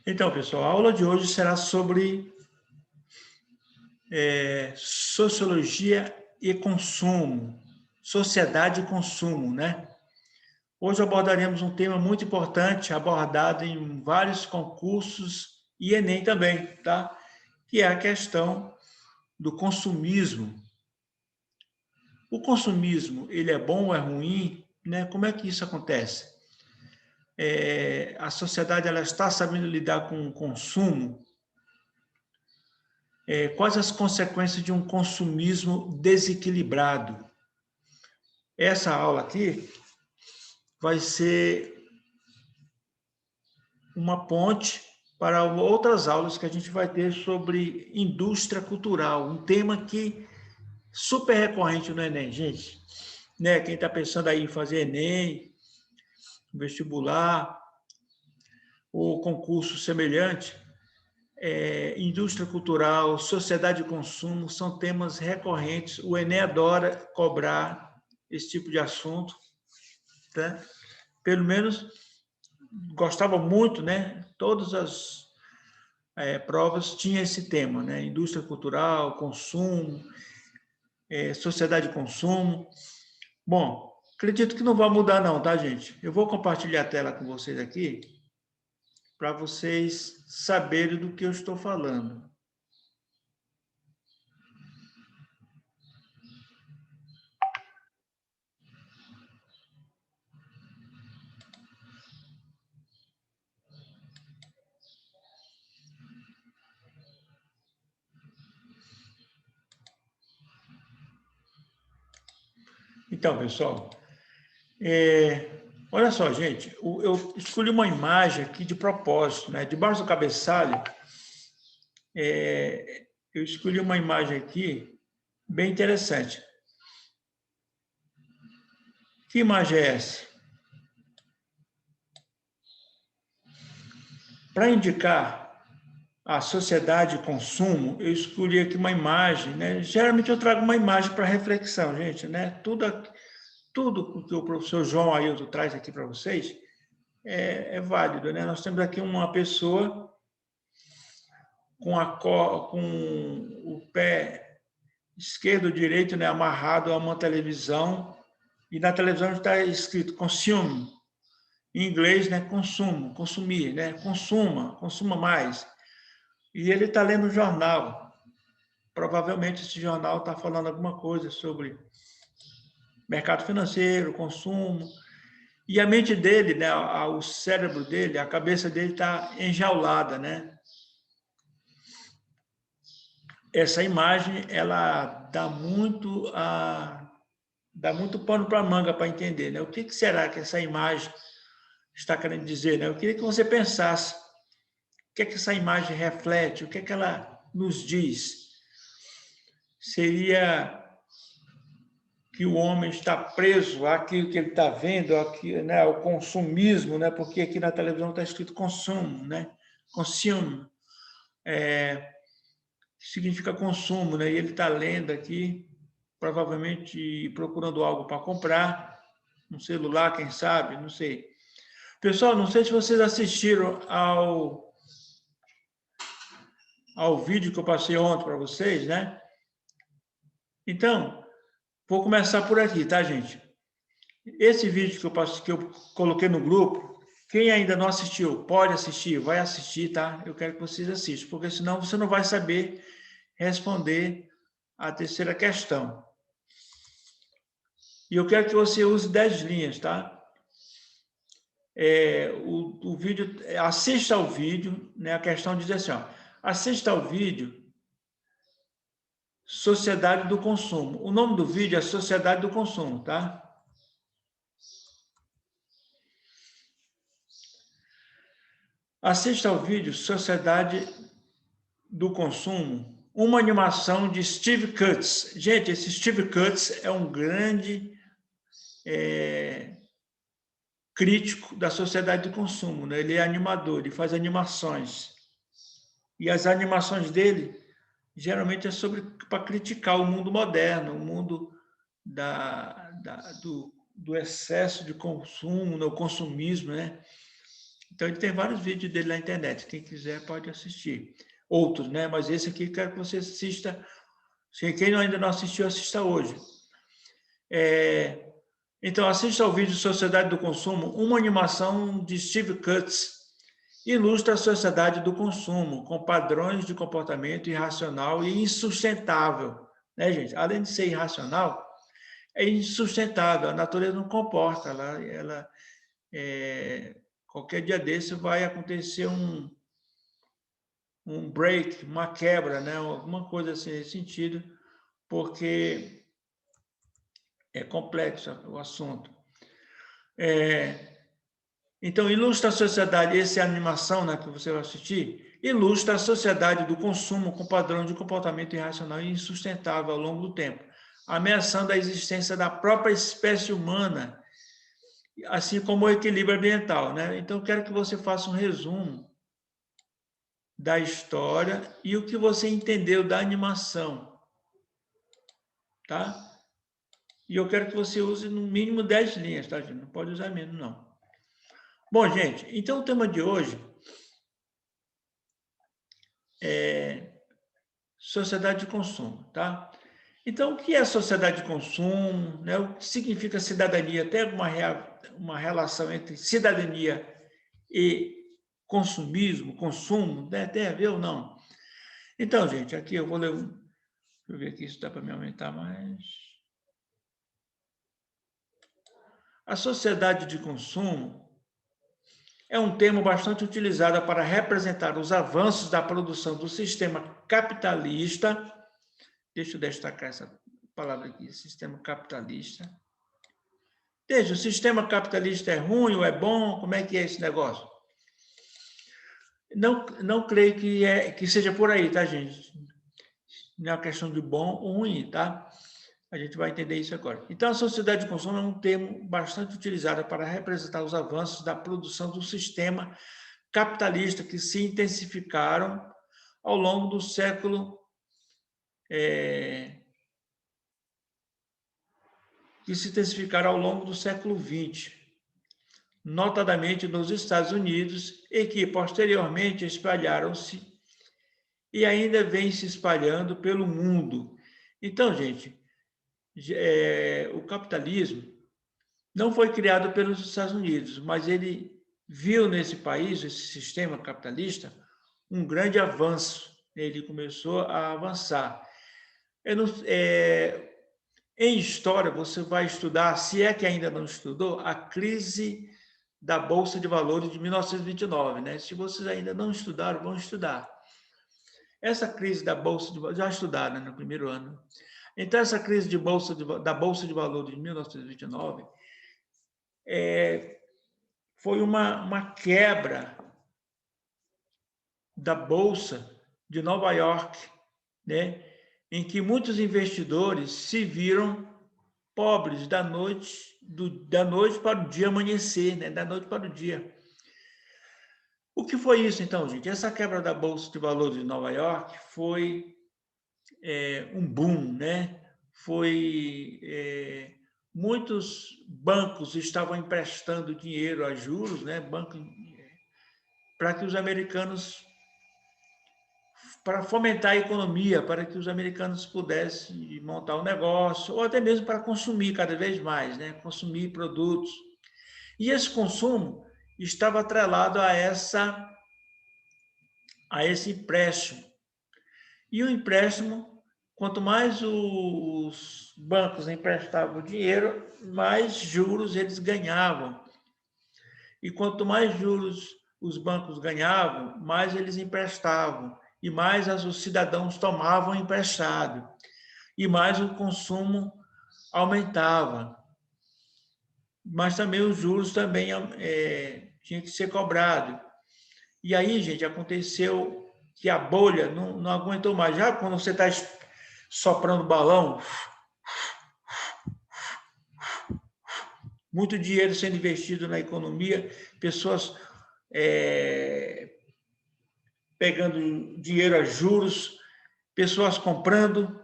Então, pessoal, a aula de hoje será sobre sociologia e consumo, sociedade e consumo, né? Hoje abordaremos um tema muito importante, abordado em vários concursos e Enem também, tá? Que é a questão do consumismo. O consumismo, ele é bom ou é ruim, né? Como é que isso acontece? A sociedade, ela está sabendo lidar com o consumo? Quais as consequências de um consumismo desequilibrado? Essa aula aqui vai ser uma ponte para outras aulas que a gente vai ter sobre indústria cultural, um tema que super recorrente no Enem, gente. Né? Quem está pensando aí em fazer Enem, vestibular ou concurso semelhante, indústria cultural, sociedade de consumo, são temas recorrentes. O Enem adora cobrar esse tipo de assunto, tá? Pelo menos gostava muito, né? Todas as provas tinham esse tema, né? Indústria cultural, consumo, sociedade de consumo. Bom, acredito que não vai mudar não, tá, gente? Eu vou compartilhar a tela com vocês aqui para vocês saberem do que eu estou falando. Então, pessoal, olha só, gente, eu escolhi uma imagem aqui de propósito, né? Debaixo do cabeçalho, eu escolhi uma imagem aqui bem interessante. Que imagem é essa? Para indicar a sociedade de consumo, eu escolhi aqui uma imagem, né? Geralmente eu trago uma imagem para reflexão, gente, né? Tudo que o professor João Ailton traz aqui para vocês é válido, né? Nós temos aqui uma pessoa com o pé esquerdo ou direito, né, amarrado a uma televisão, e na televisão está escrito consume, em inglês, né, consumo, consumir, né, consuma mais. E ele está lendo um jornal. Provavelmente esse jornal está falando alguma coisa sobre mercado financeiro, consumo. E a mente dele, né, o cérebro dele, a cabeça dele está enjaulada, né? Essa imagem, ela dá muito pano para manga para entender, né? O que será que essa imagem está querendo dizer, né? Eu queria que você pensasse o que é que essa imagem reflete, o que é que ela nos diz. Seria que o homem está preso àquilo que ele está vendo, aqui, né, ao consumismo, né? Porque aqui na televisão está escrito consumo, né? Consume, significa consumo, né? E ele está lendo aqui, provavelmente procurando algo para comprar, um celular, quem sabe, não sei. Pessoal, não sei se vocês assistiram ao vídeo que eu passei ontem para vocês, né? Então, vou começar por aqui, tá, gente? Esse vídeo que eu coloquei no grupo, quem ainda não assistiu, pode assistir, vai assistir, tá? Eu quero que vocês assistam, porque senão você não vai saber responder a terceira questão. E eu quero que você use 10 linhas, tá? O vídeo, assista ao vídeo, né? A questão diz assim, ó, assista ao vídeo Sociedade do Consumo. O nome do vídeo é Sociedade do Consumo, tá? Assista ao vídeo Sociedade do Consumo, uma animação de Steve Cutts. Gente, esse Steve Cutts é um grande crítico da sociedade do consumo, né? Ele é animador, ele faz animações. E as animações dele geralmente é para criticar o mundo moderno, o mundo do excesso de consumo, do consumismo, né? Então, ele tem vários vídeos dele na internet. Quem quiser pode assistir. Outros, né? Mas esse aqui quero que você assista. Quem ainda não assistiu, assista hoje. Então, assista ao vídeo Sociedade do Consumo, uma animação de Steve Cutts. Ilustra a sociedade do consumo, com padrões de comportamento irracional e insustentável. Né, gente? Além de ser irracional, é insustentável. A natureza não comporta. Qualquer dia desse vai acontecer um break, uma quebra, né? Alguma coisa assim nesse sentido, porque é complexo o assunto. Então, ilustra a sociedade, essa é a animação, né, que você vai assistir, ilustra a sociedade do consumo com padrão de comportamento irracional e insustentável ao longo do tempo, ameaçando a existência da própria espécie humana, assim como o equilíbrio ambiental, né? Então, eu quero que você faça um resumo da história e o que você entendeu da animação, tá? E eu quero que você use no mínimo 10 linhas, tá, gente? Não pode usar menos, não. Bom, gente, então o tema de hoje é sociedade de consumo, tá? Então, o que é sociedade de consumo? Né? O que significa cidadania? Tem uma relação entre cidadania e consumismo, consumo? Né? Tem a ver ou não? Então, gente, aqui eu vou ler um... Deixa eu ver aqui se dá para me aumentar mais. A sociedade de consumo é um termo bastante utilizado para representar os avanços da produção do sistema capitalista. Deixa eu destacar essa palavra aqui, sistema capitalista. Desde o sistema capitalista é ruim ou é bom? Como é que é esse negócio? Não creio que seja por aí, tá, gente? Não é uma questão de bom ou ruim, tá? A gente vai entender isso agora. Então, a sociedade de consumo é um termo bastante utilizado para representar os avanços da produção do sistema capitalista que se intensificaram ao longo do século XX, notadamente nos Estados Unidos, e que posteriormente espalharam-se e ainda vem se espalhando pelo mundo. Então, gente, o capitalismo não foi criado pelos Estados Unidos, mas ele viu nesse país, esse sistema capitalista, um grande avanço. Ele começou a avançar. Em história, você vai estudar, se é que ainda não estudou, a crise da Bolsa de Valores de 1929. Né? Se vocês ainda não estudaram, vão estudar. Essa crise da Bolsa de Valores, já estudaram, né, no primeiro ano. Então, essa crise da Bolsa de Valores de 1929 foi uma quebra da Bolsa de Nova York, né, em que muitos investidores se viram pobres da noite para o dia amanhecer, né, da noite para o dia. O que foi isso, então, gente? Essa quebra da Bolsa de Valores de Nova York foi um boom, né? Muitos bancos estavam emprestando dinheiro a juros, né? Para que os americanos, para fomentar a economia, para que os americanos pudessem montar um negócio, ou até mesmo para consumir cada vez mais, né? Consumir produtos. E esse consumo estava atrelado a esse empréstimo. E o empréstimo, quanto mais os bancos emprestavam dinheiro, mais juros eles ganhavam. E quanto mais juros os bancos ganhavam, mais eles emprestavam. E mais os cidadãos tomavam emprestado. E mais o consumo aumentava. Mas também os juros também tinham que ser cobrados. E aí, gente, aconteceu que a bolha não aguentou mais. Já quando você está soprando balão, muito dinheiro sendo investido na economia, pessoas pegando dinheiro a juros, pessoas comprando.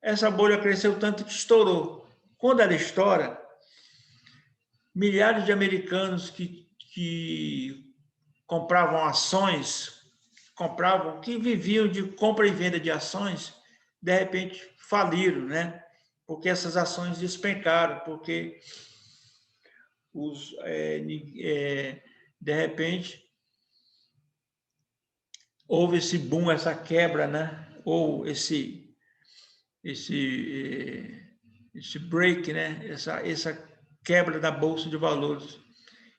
Essa bolha cresceu tanto que estourou. Quando ela estoura, milhares de americanos que que compravam ações, que viviam de compra e venda de ações, de repente faliram, né? Porque essas ações despencaram, porque de repente houve esse boom, essa quebra, né? Ou esse break, né? Essa quebra da bolsa de valores.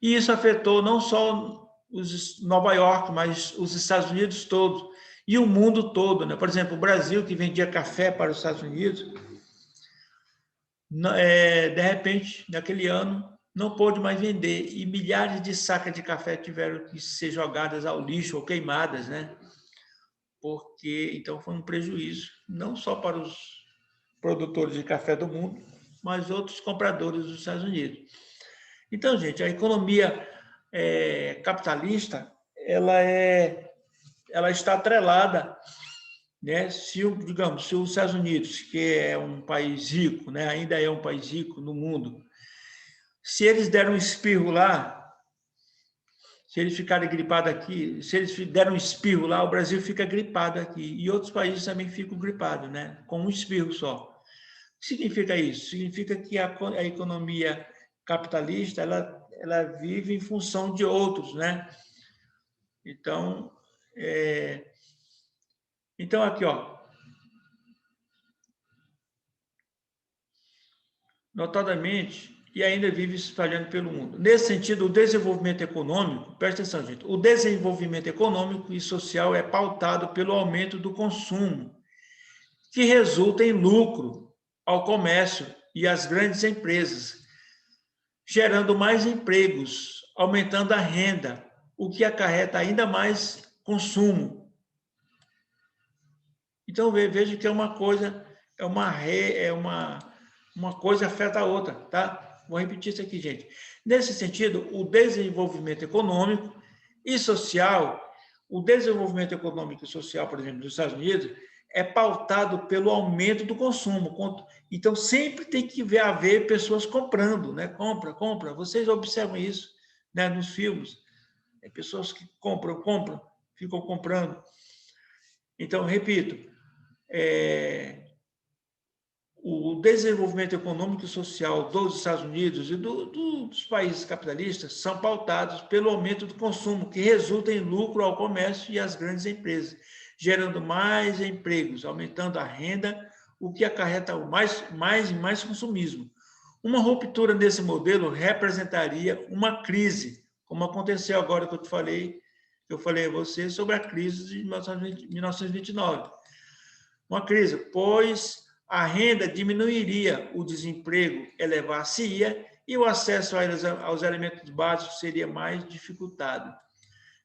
E isso afetou não só Nova York, mas os Estados Unidos todos e o mundo todo, né? Por exemplo, o Brasil, que vendia café para os Estados Unidos, de repente, naquele ano, não pôde mais vender e milhares de sacas de café tiveram que ser jogadas ao lixo ou queimadas, né? Porque então foi um prejuízo não só para os produtores de café do mundo, mas outros compradores dos Estados Unidos. Então, gente, a economia capitalista, ela está atrelada, né? Digamos, se os Estados Unidos, que é um país rico, né, ainda é um país rico no mundo, se eles deram um espirro lá, se eles ficarem gripados aqui, se eles deram um espirro lá, o Brasil fica gripado aqui. E outros países também ficam gripados, né? Com um espirro só. O que significa isso? Significa que a economia capitalista, ela vive em função de outros, né? Então, aqui, ó. Notadamente, e ainda vive se espalhando pelo mundo. Nesse sentido, o desenvolvimento econômico, presta atenção, gente, o desenvolvimento econômico e social é pautado pelo aumento do consumo, que resulta em lucro ao comércio e às grandes empresas, gerando mais empregos, aumentando a renda, o que acarreta ainda mais consumo. Então, veja que é uma coisa, uma coisa afeta a outra, tá? Vou repetir isso aqui, gente. Nesse sentido, o desenvolvimento econômico e social, por exemplo, dos Estados Unidos, é pautado pelo aumento do consumo. Então, sempre tem que haver pessoas comprando, né? Compra. Vocês observam isso, né, nos filmes. Pessoas que compram, ficam comprando. Então, repito, o desenvolvimento econômico e social dos Estados Unidos e dos países capitalistas são pautados pelo aumento do consumo, que resulta em lucro ao comércio e às grandes empresas, gerando mais empregos, aumentando a renda, o que acarreta mais consumismo. Uma ruptura nesse modelo representaria uma crise, como aconteceu agora que eu falei a você sobre a crise de 1929. Uma crise, pois a renda diminuiria, o desemprego elevar-se-ia e o acesso aos elementos básicos seria mais dificultado.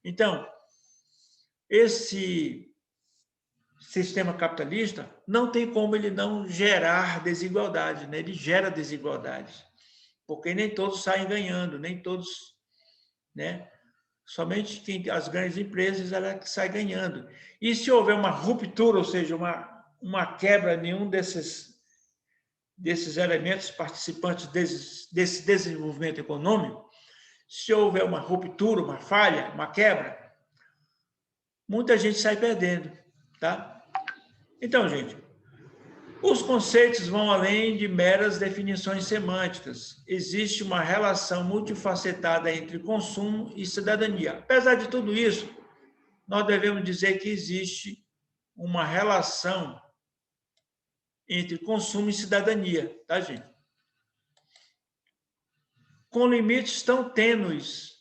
Então, esse sistema capitalista não tem como ele não gerar desigualdade, né? Ele gera desigualdade, porque nem todos saem ganhando, nem todos, né? Somente as grandes empresas ela que sai ganhando. E se houver uma ruptura, ou seja, uma quebra em nenhum desses elementos participantes desse desenvolvimento econômico, se houver uma ruptura, uma falha, uma quebra, muita gente sai perdendo, tá? Então, gente, os conceitos vão além de meras definições semânticas. Existe uma relação multifacetada entre consumo e cidadania. Apesar de tudo isso, nós devemos dizer que existe uma relação entre consumo e cidadania, tá, gente? Com limites tão tênues,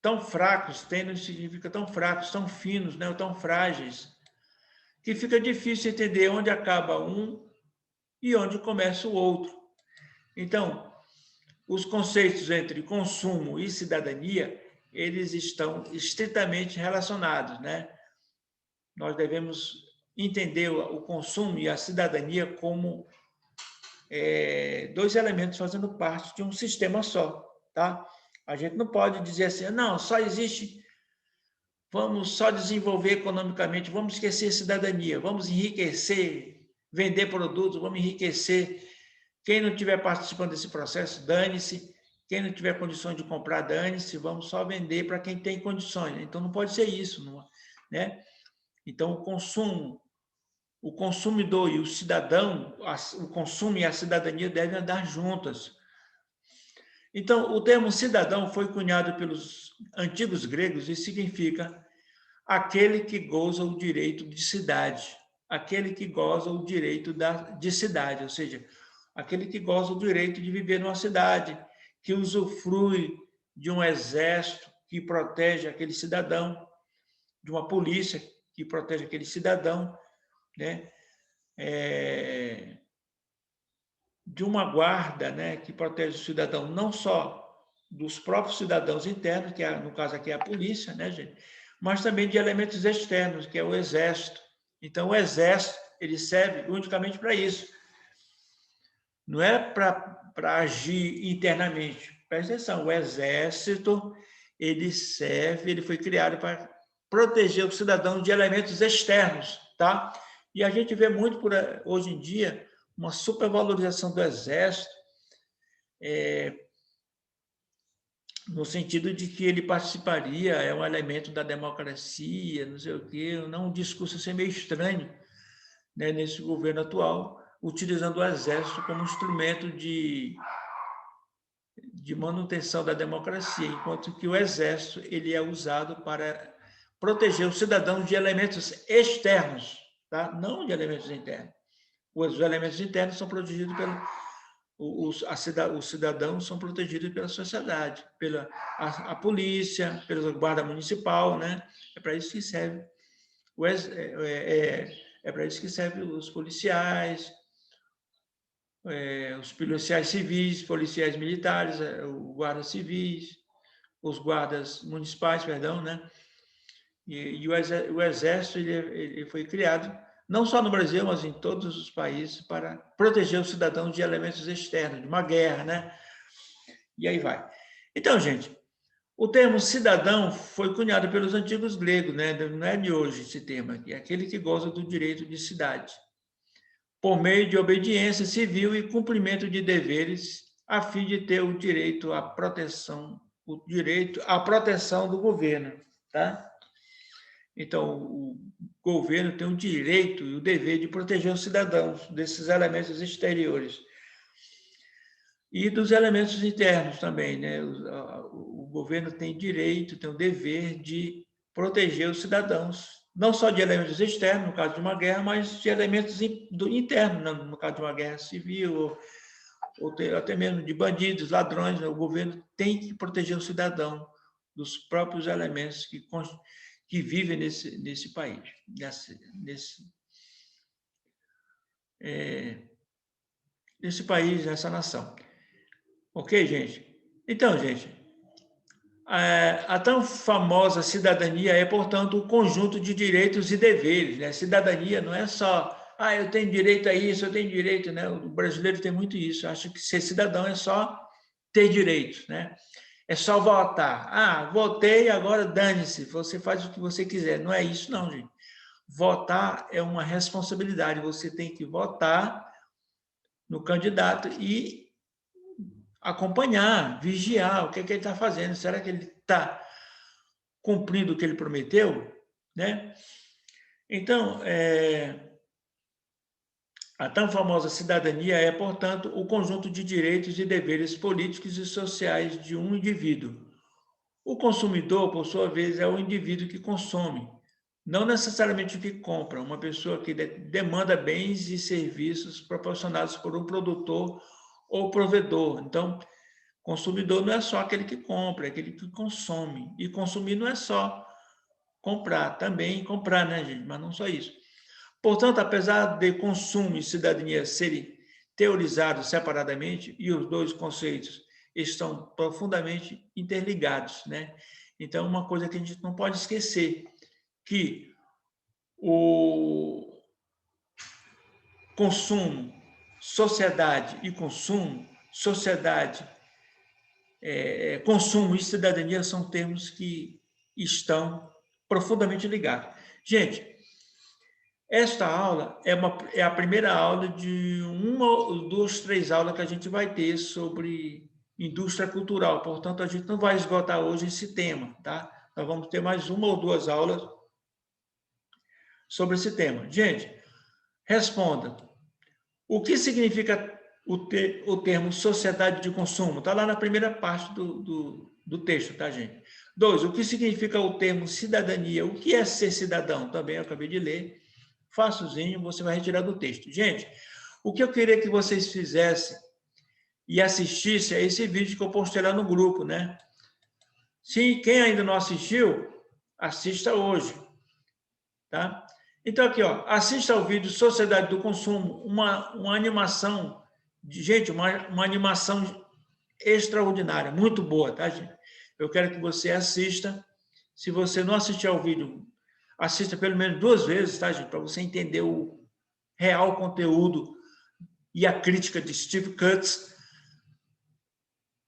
tão fracos, tênues significa tão fracos, tão finos, né, ou tão frágeis, que fica difícil entender onde acaba um e onde começa o outro. Então, os conceitos entre consumo e cidadania, eles estão estritamente relacionados, né? Nós devemos entender o consumo e a cidadania como dois elementos fazendo parte de um sistema só, tá? A gente não pode dizer assim, não, só existe, vamos só desenvolver economicamente, vamos esquecer a cidadania, vamos enriquecer, vender produtos, vamos enriquecer. Quem não estiver participando desse processo, dane-se. quem não tiver condições de comprar, dane-se, vamos só vender para quem tem condições. Então, não pode ser isso, não, né? Então, o consumidor e o cidadão, o consumo e a cidadania devem andar juntas. Então, o termo cidadão foi cunhado pelos antigos gregos e significa aquele que goza o direito de cidade, aquele que goza o direito de cidade, ou seja, aquele que goza o direito de viver numa cidade, que usufrui de um exército que protege aquele cidadão, de uma polícia que protege aquele cidadão, né? De uma guarda, né, que protege o cidadão não só dos próprios cidadãos internos, que no caso aqui é a polícia, né, gente, mas também de elementos externos, que é o exército. Então, o exército ele serve unicamente para isso. Não é para agir internamente. Presta atenção, o exército ele serve, ele foi criado para proteger o cidadão de elementos externos, tá? E a gente vê muito hoje em dia uma supervalorização do exército, no sentido de que ele participaria, é um elemento da democracia, não sei o quê, não, um discurso assim meio estranho, né, nesse governo atual, utilizando o exército como instrumento de manutenção da democracia, enquanto que o exército ele é usado para proteger os cidadãos de elementos externos, tá? Não de elementos internos. Os elementos internos são protegidos os cidadãos são protegidos pela sociedade, pela a polícia, pela guarda municipal, né? É para isso que serve para isso que serve os policiais, os policiais civis, policiais militares, os guardas civis, os guardas municipais, perdão, né? E o exército ele foi criado não só no Brasil, mas em todos os países para proteger os cidadãos de elementos externos, de uma guerra, né? E aí vai. Então, gente, o termo cidadão foi cunhado pelos antigos gregos, né? Não é de hoje esse termo aqui, é aquele que goza do direito de cidade, por meio de obediência civil e cumprimento de deveres, a fim de ter o direito à proteção do governo, tá? Então, o governo tem o direito e o dever de proteger os cidadãos desses elementos exteriores e dos elementos internos também, né? O governo tem direito, tem o dever de proteger os cidadãos, não só de elementos externos, no caso de uma guerra, mas de elementos internos, no caso de uma guerra civil, ou até mesmo de bandidos, ladrões. Né? O governo tem que proteger o cidadão dos próprios elementos que vivem nesse país, nesse país, nessa nação. Ok, gente? Então, gente, a tão famosa cidadania é, portanto, o conjunto de direitos e deveres. Né? Cidadania não é só, eu tenho direito a isso, eu tenho direito, né? O brasileiro tem muito isso, acha que ser cidadão é só ter direitos, né? É só votar. Votei, agora dane-se, você faz o que você quiser. Não é isso, não, gente. Votar é uma responsabilidade, você tem que votar no candidato e acompanhar, vigiar o que ele está fazendo. Será que ele está cumprindo o que ele prometeu? Né? Então, a tão famosa cidadania é, portanto, o conjunto de direitos e deveres políticos e sociais de um indivíduo. O consumidor, por sua vez, é o indivíduo que consome, não necessariamente o que compra, uma pessoa que demanda bens e serviços proporcionados por um produtor ou provedor. Então, consumidor não é só aquele que compra, é aquele que consome. E consumir não é só comprar, também comprar, né, gente? Mas não só isso. Portanto, apesar de consumo e cidadania serem teorizados separadamente, e os dois conceitos estão profundamente interligados, né? Então, uma coisa que a gente não pode esquecer, que o consumo, sociedade e consumo, consumo e cidadania são termos que estão profundamente ligados. Gente, esta aula é a primeira aula de uma ou duas, três aulas que a gente vai ter sobre indústria cultural. Portanto, a gente não vai esgotar hoje esse tema, tá? Nós vamos ter mais uma ou duas aulas sobre esse tema. Gente, responda. O que significa o termo sociedade de consumo? Está lá na primeira parte do texto, tá, gente? 2. O que significa o termo cidadania? O que é ser cidadão? Também eu acabei de ler. Facilzinho, você vai retirar do texto. Gente, o que eu queria que vocês fizessem e assistissem a esse vídeo que eu postei lá no grupo, né? Se quem ainda não assistiu, assista hoje, tá? Então, aqui, ó, assista ao vídeo Sociedade do Consumo, uma animação, gente, uma animação extraordinária, muito boa, tá, gente? Eu quero que você assista. Se você não assistir ao vídeo, assista pelo menos 2 vezes, tá, gente? Para você entender o real conteúdo e a crítica de Steve Cutts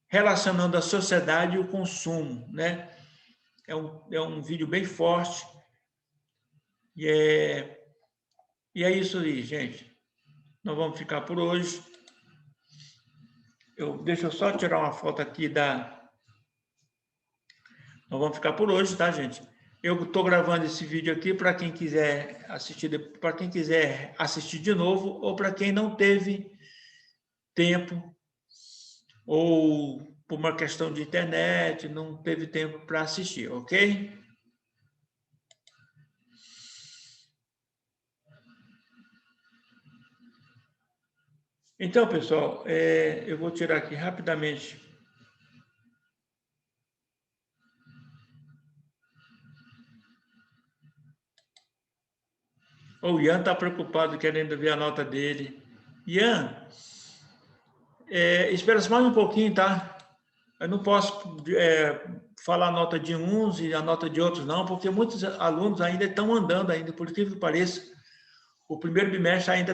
relacionando a sociedade e o consumo, né? É um vídeo bem forte. E é isso aí, gente. Nós vamos ficar por hoje. Deixa eu só tirar uma foto aqui Nós vamos ficar por hoje, tá, gente? Eu estou gravando esse vídeo aqui para quem quiser assistir de novo ou para quem não teve tempo ou por uma questão de internet não teve tempo para assistir, ok? Então, pessoal, eu vou tirar aqui rapidamente. O Ian está preocupado, querendo ver a nota dele. Ian, espera mais um pouquinho, tá? Eu não posso falar a nota de uns e a nota de outros, não, porque muitos alunos ainda estão andando, ainda, por incrível que pareça. O primeiro bimestre ainda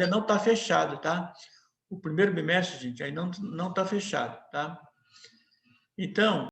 não está fechado, tá? O primeiro bimestre, gente, ainda não está fechado, tá? Então,